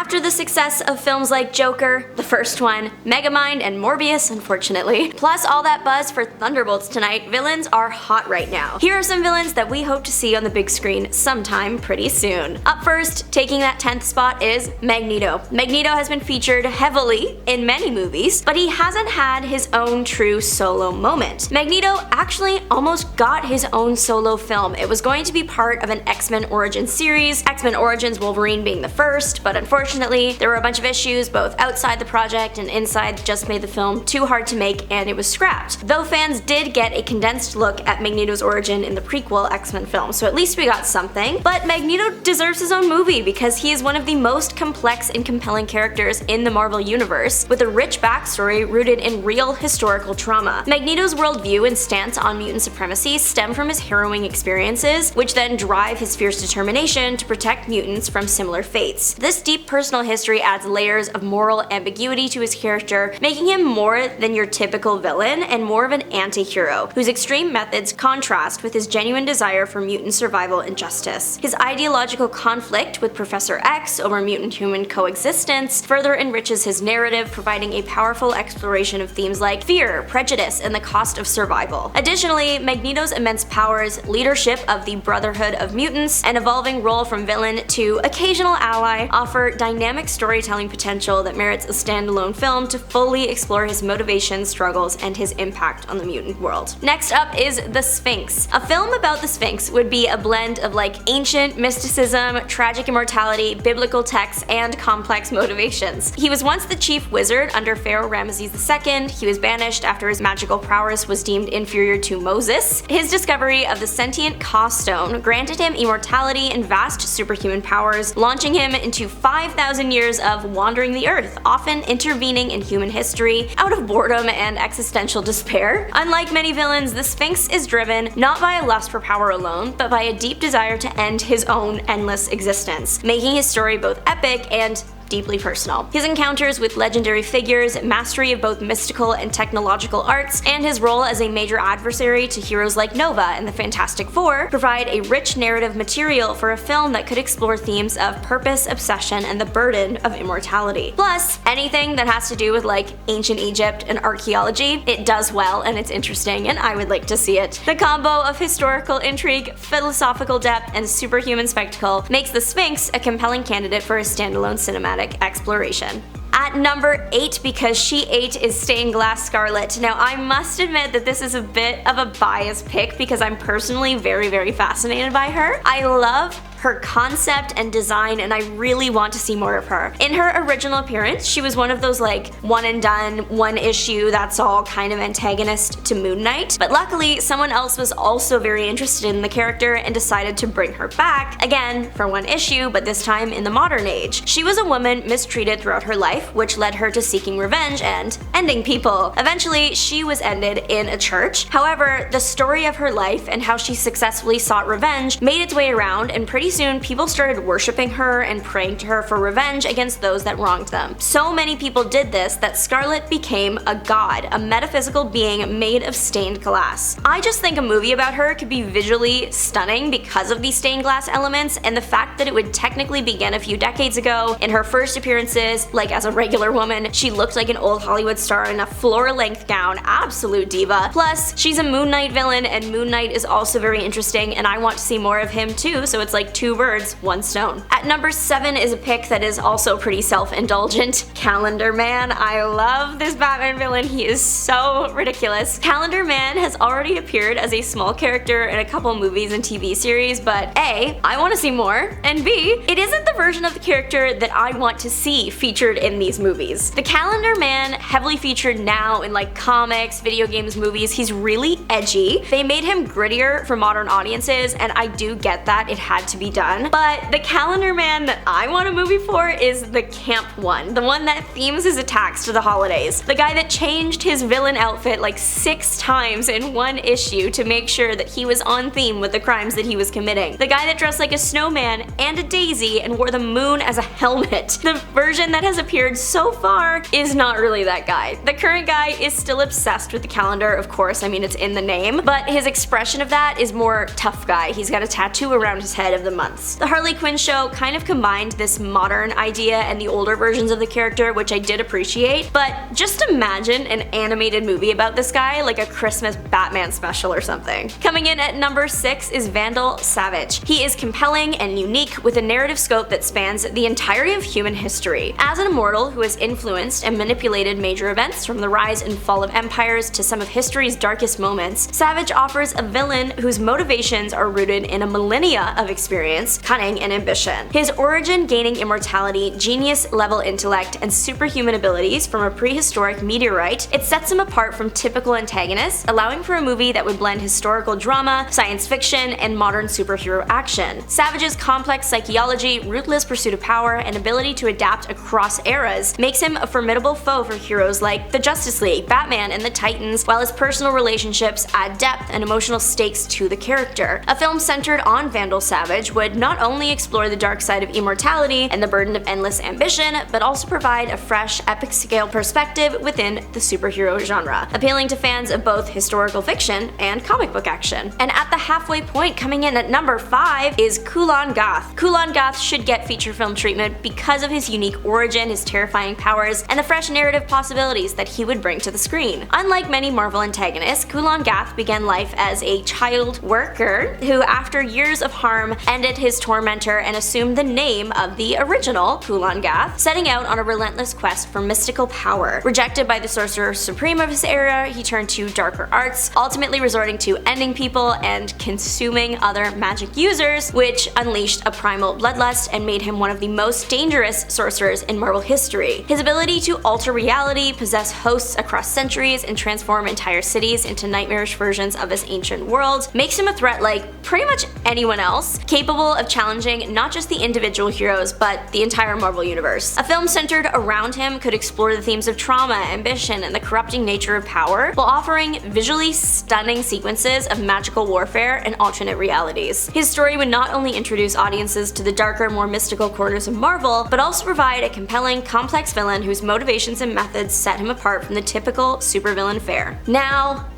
After the success of films like Joker, the first one, Megamind, and Morbius, unfortunately, plus all that buzz for Thunderbolts tonight, villains are hot right now. Here are some villains that we hope to see on the big screen sometime pretty soon. Up first, taking that 10th spot is Magneto. Magneto has been featured heavily in many movies, but he hasn't had his own true solo moment. Magneto actually almost got his own solo film. It was going to be part of an X-Men Origins series, X-Men Origins Wolverine being the first, but unfortunately, there were a bunch of issues both outside the project and inside just made the film too hard to make and it was scrapped. Though fans did get a condensed look at Magneto's origin in the prequel X-Men film, so at least we got something. But Magneto deserves his own movie because he is one of the most complex and compelling characters in the Marvel Universe, with a rich backstory rooted in real historical trauma. Magneto's worldview and stance on mutant supremacy stem from his harrowing experiences, which then drive his fierce determination to protect mutants from similar fates. This deep personal history adds layers of moral ambiguity to his character, making him more than your typical villain and more of an anti-hero, whose extreme methods contrast with his genuine desire for mutant survival and justice. His ideological conflict with Professor X over mutant-human coexistence further enriches his narrative, providing a powerful exploration of themes like fear, prejudice, and the cost of survival. Additionally, Magneto's immense powers, leadership of the Brotherhood of Mutants, and evolving role from villain to occasional ally offer dynamic storytelling potential that merits a standalone film to fully explore his motivations, struggles, and his impact on the mutant world. Next up is The Sphinx. A film about the Sphinx would be a blend of ancient mysticism, tragic immortality, biblical texts, and complex motivations. He was once the chief wizard under Pharaoh Ramesses II. He was banished after his magical prowess was deemed inferior to Moses. His discovery of the sentient Ka stone granted him immortality and vast superhuman powers, launching him into 5,000 years of wandering the earth, often intervening in human history out of boredom and existential despair. Unlike many villains, the Sphinx is driven not by a lust for power alone, but by a deep desire to end his own endless existence, making his story both epic and deeply personal. His encounters with legendary figures, mastery of both mystical and technological arts, and his role as a major adversary to heroes like Nova and the Fantastic Four provide a rich narrative material for a film that could explore themes of purpose, obsession, and the burden of immortality. Plus, anything that has to do with ancient Egypt and archaeology, it does well and it's interesting and I would like to see it. The combo of historical intrigue, philosophical depth, and superhuman spectacle makes the Sphinx a compelling candidate for a standalone cinematic exploration. At number 8, because she ate, is Stained Glass Scarlet. Now, I must admit that this is a bit of a biased pick because I'm personally very fascinated by her. I love her concept and design, and I really want to see more of her. In her original appearance, she was one of those one and done, one issue, that's all kind of antagonist to Moon Knight, but luckily someone else was also very interested in the character and decided to bring her back, again for one issue, but this time in the modern age. She was a woman mistreated throughout her life, which led her to seeking revenge and ending people. Eventually, she was ended in a church. However, the story of her life and how she successfully sought revenge made its way around, and pretty soon people started worshipping her and praying to her for revenge against those that wronged them. So many people did this that Scarlet became a god, a metaphysical being made of stained glass. I just think a movie about her could be visually stunning because of these stained glass elements and the fact that it would technically begin a few decades ago. In her first appearances, as a regular woman, she looked like an old Hollywood star in a floor-length gown, absolute diva. Plus, she's a Moon Knight villain, and Moon Knight is also very interesting, and I want to see more of him too, so it's two birds, one stone. At number 7 is a pick that is also pretty self-indulgent, Calendar Man. I love this Batman villain, he is so ridiculous. Calendar Man has already appeared as a small character in a couple movies and TV series, but A, I want to see more, and B, it isn't the version of the character that I want to see featured in these movies. The Calendar Man, heavily featured now in comics, video games, movies, he's really edgy. They made him grittier for modern audiences, and I do get that, it had to be done. But the Calendar Man that I want a movie for is the camp one, the one that themes his attacks to the holidays. The guy that changed his villain outfit 6 times in one issue to make sure that he was on theme with the crimes that he was committing. The guy that dressed like a snowman and a daisy and wore the moon as a helmet. The version that has appeared so far is not really that guy. The current guy is still obsessed with the calendar, of course, I mean it's in the name, but his expression of that is more tough guy. He's got a tattoo around his head of the months. The Harley Quinn show kind of combined this modern idea and the older versions of the character, which I did appreciate, but just imagine an animated movie about this guy, like a Christmas Batman special or something. Coming in at number 6 is Vandal Savage. He is compelling and unique with a narrative scope that spans the entirety of human history. As an immortal who has influenced and manipulated major events from the rise and fall of empires to some of history's darkest moments, Savage offers a villain whose motivations are rooted in a millennia of experience, cunning, and ambition. His origin gaining immortality, genius-level intellect, and superhuman abilities from a prehistoric meteorite, it sets him apart from typical antagonists, allowing for a movie that would blend historical drama, science fiction, and modern superhero action. Savage's complex psychology, ruthless pursuit of power, and ability to adapt across eras makes him a formidable foe for heroes like the Justice League, Batman, and the Titans, while his personal relationships add depth and emotional stakes to the character. A film centered on Vandal Savage would not only explore the dark side of immortality and the burden of endless ambition, but also provide a fresh, epic-scale perspective within the superhero genre, appealing to fans of both historical fiction and comic book action. And at the halfway point, coming in at number 5 is Kulan Gath. Kulan Gath should get feature film treatment because of his unique origin, his terrifying powers, and the fresh narrative possibilities that he would bring to the screen. Unlike many Marvel antagonists, Kulan Gath began life as a child worker who, after years of harm, ended his tormentor and assumed the name of the original Kulan Gath, setting out on a relentless quest for mystical power. Rejected by the Sorcerer Supreme of his era, he turned to darker arts, ultimately resorting to ending people and consuming other magic users, which unleashed a primal bloodlust and made him one of the most dangerous sorcerers in Marvel history. His ability to alter reality, possess hosts across centuries, and transform entire cities into nightmarish versions of his ancient world makes him a threat like pretty much anyone else, capable of challenging not just the individual heroes, but the entire Marvel universe. A film centered around him could explore the themes of trauma, ambition, and the corrupting nature of power, while offering visually stunning sequences of magical warfare and alternate realities. His story would not only introduce audiences to the darker, more mystical corners of Marvel, but also provide a compelling, complex villain whose motivations and methods set him apart from the typical supervillain fare. Now,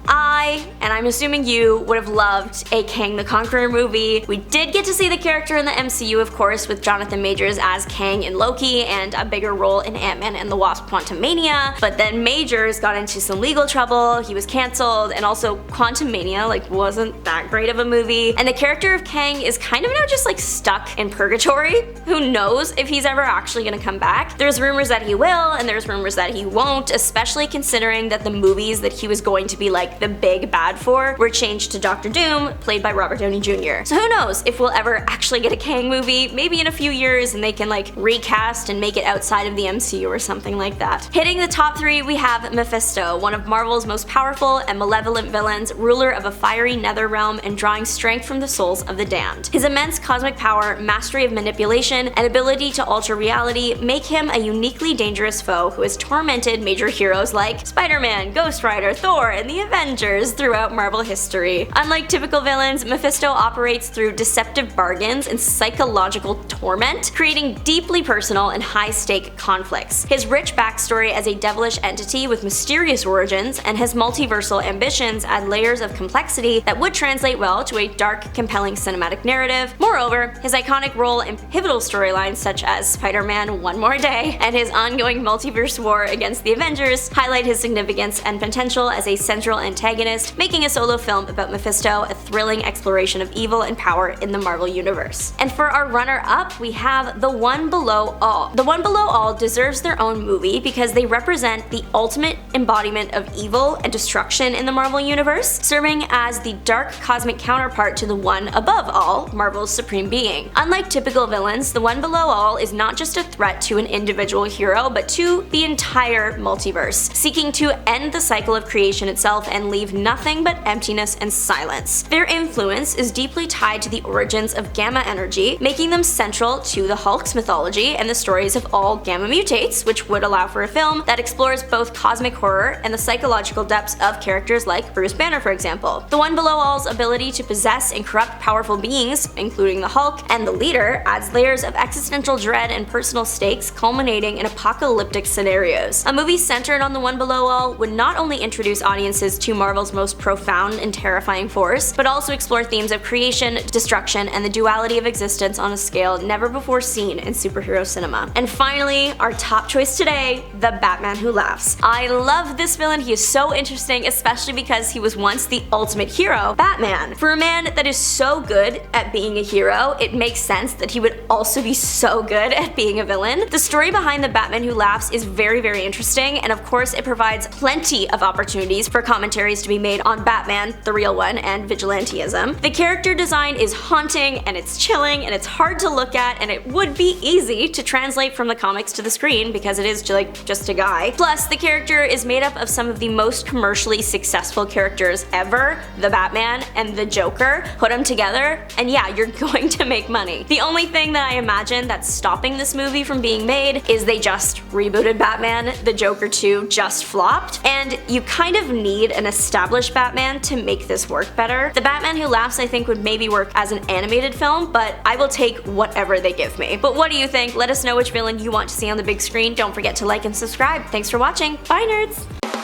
and I'm assuming you, would have loved a Kang the Conqueror movie. We did get to see the character in the MCU, of course, with Jonathan Majors as Kang in Loki and a bigger role in Ant-Man and the Wasp: Quantumania, but then Majors got into some legal trouble, he was cancelled, and also Quantumania wasn't that great of a movie, and the character of Kang is kind of now just stuck in purgatory. Who knows if he's ever actually gonna come back? There's rumors that he will, and there's rumors that he won't, especially considering that the movies that he was going to be the big bad for were changed to Doctor Doom, played by Robert Downey Jr. So who knows if we'll ever actually get a Kang movie, maybe in a few years, and they can recast and make it outside of the MCU or something like that. Hitting the top 3, we have Mephisto, one of Marvel's most powerful and malevolent villains, ruler of a fiery nether realm and drawing strength from the souls of the damned. His immense cosmic power, mastery of manipulation, and ability to alter reality make him a uniquely dangerous foe who has tormented major heroes like Spider-Man, Ghost Rider, Thor, and the Avengers throughout Marvel history. Unlike typical villains, Mephisto operates through deceptive bargains and psychological torment, creating deeply personal and high-stake conflicts. His rich backstory as a devilish entity with mysterious origins and his multiversal ambitions add layers of complexity that would translate well to a dark, compelling cinematic narrative. Moreover, his iconic role in pivotal storylines such as Spider-Man: One More Day and his ongoing multiverse war against the Avengers highlight his significance and potential as a central antagonist, making a solo film about Mephisto a thrilling exploration of evil and power in the Marvel Universe. And for our runner-up, we have The One Below All. The One Below All deserves their own movie because they represent the ultimate embodiment of evil and destruction in the Marvel Universe, serving as the dark cosmic counterpart to the One Above All, Marvel's supreme being. Unlike typical villains, The One Below All is not just a threat to an individual hero, but to the entire multiverse, seeking to end the cycle of creation itself and leave nothing but emptiness and silence. Their influence is deeply tied to the origins of gamma energy, making them central to the Hulk's mythology and the stories of all gamma mutates, which would allow for a film that explores both cosmic horror and the psychological depths of characters like Bruce Banner, for example. The One Below All's ability to possess and corrupt powerful beings, including the Hulk and the Leader, adds layers of existential dread and personal stakes, culminating in apocalyptic scenarios. A movie centered on The One Below All would not only introduce audiences to into Marvel's most profound and terrifying force, but also explore themes of creation, destruction, and the duality of existence on a scale never before seen in superhero cinema. And finally, our top choice today, the Batman Who Laughs. I love this villain. He is so interesting, especially because he was once the ultimate hero, Batman. For a man that is so good at being a hero, it makes sense that he would also be so good at being a villain. The story behind the Batman Who Laughs is very, very interesting, and of course it provides plenty of opportunities for commentaries to be made on Batman, the real one, and vigilantism. The character design is haunting, and it's chilling, and it's hard to look at, and it would be easy to translate from the comics to the screen because it is just a guy. Plus, the character is made up of some of the most commercially successful characters ever, the Batman and the Joker. Put them together, and yeah, you're going to make money. The only thing that I imagine that's stopping this movie from being made is they just rebooted Batman, the Joker 2 just flopped, and you kind of need an established Batman to make this work better. The Batman Who Laughs I think would maybe work as an animated film, but I will take whatever they give me. But what do you think? Let us know which villain you want to see on the big screen. Don't forget to like and subscribe. Thanks for watching. Bye, nerds!